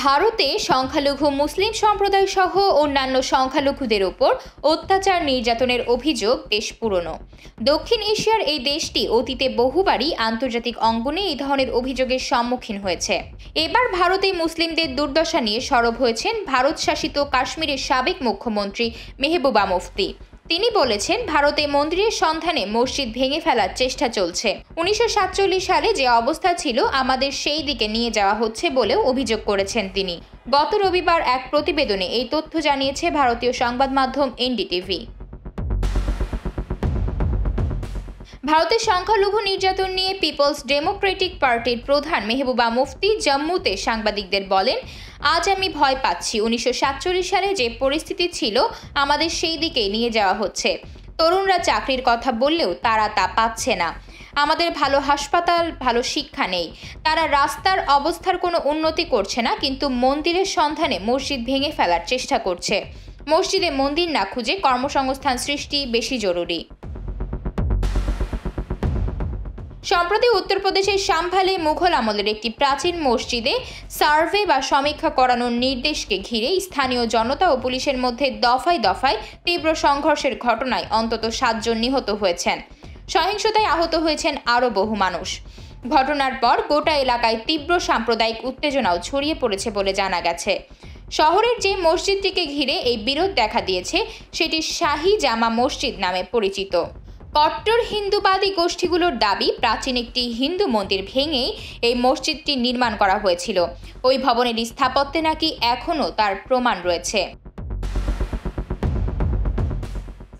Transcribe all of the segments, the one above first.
ভারতে সংখ্যালঘু মুসলিম সম্প্রদায় সহ অন্যান্য সংখ্যালঘুদের উপর অত্যাচার নির্যাতনের অভিযোগ বেশ পুরনো। দক্ষিণ এশিয়ার এই দেশটি অতীতে বহুবারই আন্তর্জাতিক অঙ্গনে এই ধরনের অভিযোগের সম্মুখীন হয়েছে। এবার ভারতে মুসলিমদের দুর্দশা নিয়ে সরব হয়েছেন ভারত শাসিত কাশ্মীরের সাবেক মুখ্যমন্ত্রী মেহবুবা মুফতি। তিনি বলেছেন, ভারতে মন্দিরের সন্ধানে মসজিদ ভেঙে ফেলার চেষ্টা চলছে। 1947 সালে যে অবস্থা ছিল আমাদের সেই দিকে নিয়ে যাওয়া হচ্ছে বলেও অভিযোগ করেছেন তিনি। গত রবিবার এক প্রতিবেদনে এই তথ্য জানিয়েছে ভারতীয় সংবাদ মাধ্যম এনডিটিভি। ভারতের সংখ্যালঘু নির্যাতন নিয়ে পিপলস ডেমোক্রেটিক পার্টির প্রধান মেহবুবা মুফতি জম্মুতে সাংবাদিকদের বলেন, আজ আমি ভয় পাচ্ছি। 1947 সালে যে পরিস্থিতি ছিল আমাদের সেই দিকেই নিয়ে যাওয়া হচ্ছে। তরুণরা চাকরির কথা বললেও তারা তা পাচ্ছে না। আমাদের ভালো হাসপাতাল, ভালো শিক্ষা নেই। তারা রাস্তার অবস্থার কোনো উন্নতি করছে না, কিন্তু মন্দিরের সন্ধানে মসজিদ ভেঙে ফেলার চেষ্টা করছে। মসজিদে মন্দির না খুঁজে কর্মসংস্থান সৃষ্টি বেশি জরুরি। সম্প্রতি উত্তরপ্রদেশের সাম্ভালে মুঘল আমলের একটি প্রাচীন মসজিদে সার্ভে বা সমীক্ষা করানোর নির্দেশকে ঘিরে স্থানীয় জনতা ও পুলিশের মধ্যে দফায় দফায় তীব্র সংঘর্ষের ঘটনায় অন্তত 7 জন নিহত হয়েছেন। সহিংসতায় আহত হয়েছেন আরও বহু মানুষ। ঘটনার পর গোটা এলাকায় তীব্র সাম্প্রদায়িক উত্তেজনাও ছড়িয়ে পড়েছে বলে জানা গেছে। শহরের যে মসজিদটিকে ঘিরে এই বিরোধ দেখা দিয়েছে সেটি শাহী জামা মসজিদ নামে পরিচিত। কট্টর হিন্দুবাদী গোষ্ঠীগুলোর দাবি, প্রাচীন একটি হিন্দু মন্দির ভেঙে এই মসজিদটি নির্মাণ করা হয়েছিল। ওই ভবনের স্থাপত্যে নাকি এখনও তার প্রমাণ রয়েছে।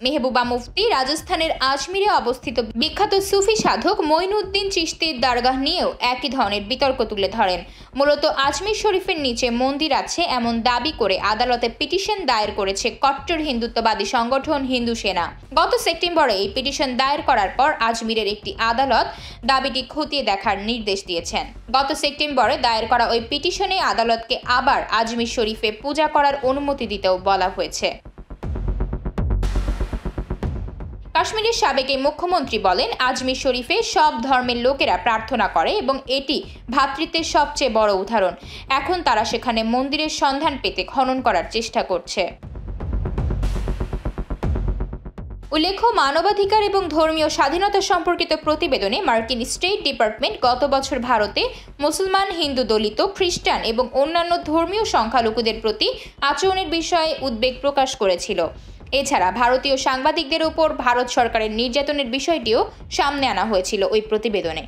মেহবুবা মুফতি রাজস্থানের আজমিরে অবস্থিত বিখ্যাত সুফি সাধক মঈনুদ্দিন চিশতির দরগাহ নিয়েও একই ধরনের বিতর্ক তুলে ধরেন। মূলত আজমির শরীফের নিচে মন্দির আছে এমন দাবি করে আদালতে পিটিশন দায়ের করেছে কট্টর হিন্দুত্ববাদী সংগঠন হিন্দু সেনা। গত সেপ্টেম্বরে এই পিটিশন দায়ের করার পর আজমিরের একটি আদালত দাবিটি খতিয়ে দেখার নির্দেশ দিয়েছেন। গত সেপ্টেম্বরে দায়ের করা ওই পিটিশনে আদালতকে আবার আজমির শরীফে পূজা করার অনুমতি দিতেও বলা হয়েছে। কাশ্মীরের সাবেক এই মুখ্যমন্ত্রী বলেন, আজমির শরীফে সব ধর্মের লোকেরা প্রার্থনা করে এবং এটি ভ্রাতৃত্বের সবচেয়ে বড় উদাহরণ। এখন তারা সেখানে মন্দিরের সন্ধান পেতে খনন করার চেষ্টা করছে। উল্লেখ্য, মানবাধিকার এবং ধর্মীয় স্বাধীনতা সম্পর্কিত প্রতিবেদনে মার্কিন স্টেট ডিপার্টমেন্ট গত বছর ভারতে মুসলমান, হিন্দু, দলিত, খ্রিস্টান এবং অন্যান্য ধর্মীয় সংখ্যালঘুদের প্রতি আচরণের বিষয়ে উদ্বেগ প্রকাশ করেছিল। এছাড়া ভারতীয় সাংবাদিকদের উপর ভারত সরকারের নির্যাতনের বিষয়টিও সামনে আনা হয়েছিল ওই প্রতিবেদনে।